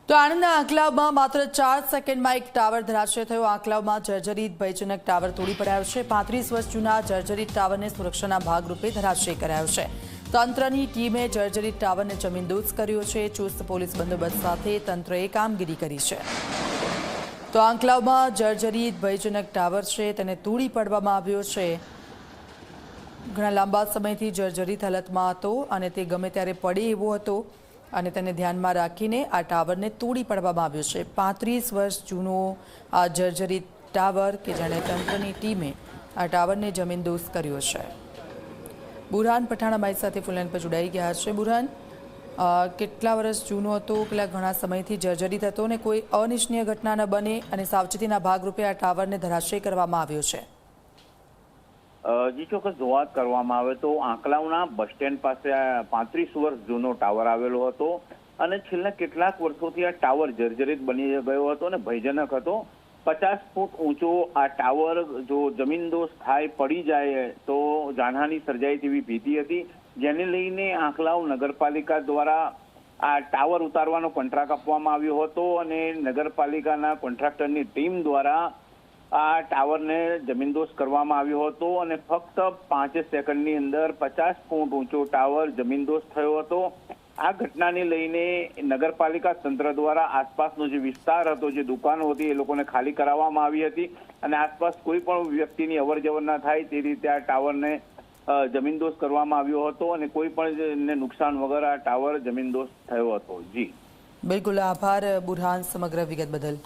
તો આણંદના આંકલાવમાં માત્ર 4 સેકન્ડમાં એક ટાવર ધરાશય થયો। આંકલાવમાં જર્જરિત ભયજનક ટાવર તોડી પડાયો છે। 35 વર્ષ જૂના જર્જરિત ટાવરને સુરક્ષાના ભાગરૂપે ધરાશય કરાયો છે। તંત્રની ટીમે જર્જરિત ટાવરને જમીનદોસ્ત કર્યો છે। ચુસ્ત પોલીસ બંદોબસ્ત સાથે તંત્રએ કામગીરી કરી છે। તો આંકલાવમાં જર્જરિત ભયજનક ટાવર છે તેને તોડી પાડવામાં આવ્યો છે। ઘણા લાંબા સમયથી જર્જરિત હાલતમાં હતો અને તે ગમે ત્યારે પડે એવો હતો અને તેને ધ્યાનમાં રાખીને આ ટાવરને તોડી પાડવામાં આવ્યો છે। 35 વર્ષ જૂનો આ જર્જરિત ટાવર કે જેણે તંત્રની ટીમે આ ટાવરને જમીનદોસ્ત કર્યો છે। બુરહાન પઠાણ અમારી સાથે ફોનલાઈન પર જોડાઈ ગયા છે। બુરહાન, કેટલા વર્ષ જૂનો હતો, કેટલા ઘણા સમયથી જર્જરિત હતો અને કોઈ અનિચ્છનીય ઘટના ન બને અને સાવચેતીના ભાગરૂપે આ ટાવરને ધરાશય કરવામાં આવ્યો છે? જી ચોક્કસ, જો વાત કરવામાં આવે તો આંકલાવના બસ સ્ટેન્ડ પાસે 35 વર્ષ જૂનો ટાવર આવેલો હતો અને છેલ્લા કેટલાક વર્ષોથી આ ટાવર જર્જરિત બની ગયો હતો અને ભયજનક હતો। 50 ફૂટ ઊંચો આ ટાવર જો જમીનદોસ્ત થાય, પડી જાય તો જાનહાનિ સર્જાય તેવી ભીતિ હતી, જેને લઈને આંકલાવ નગરપાલિકા દ્વારા આ ટાવર ઉતારવાનો કોન્ટ્રાક્ટ આપવામાં આવ્યો હતો અને નગરપાલિકાના કોન્ટ્રાક્ટરની ટીમ દ્વારા આ ટાવરને જમીનદોસ્ત કરવામાં આવ્યો હતો અને ફક્ત 5 સેકન્ડની અંદર 50 ફૂટ ઊંચો ટાવર જમીનદોસ્ત થયો હતો। આ ઘટનાને લઈને નગરપાલિકા તંત્ર દ્વારા આસપાસનો જે વિસ્તાર હતો, જે દુકાનો હતી, એ લોકોને ખાલી કરાવવામાં આવી હતી અને આસપાસ કોઈ પણ વ્યક્તિની અવરજવર ના થાય તે રીતે આ ટાવરને જમીનદોસ્ત કરવામાં આવ્યો હતો અને કોઈ પણ નુકસાન વગર આ ટાવર જમીનદોસ્ત થયો હતો। જી બિલકુલ, આભાર બુરહાન સમગ્ર વિગત બદલ।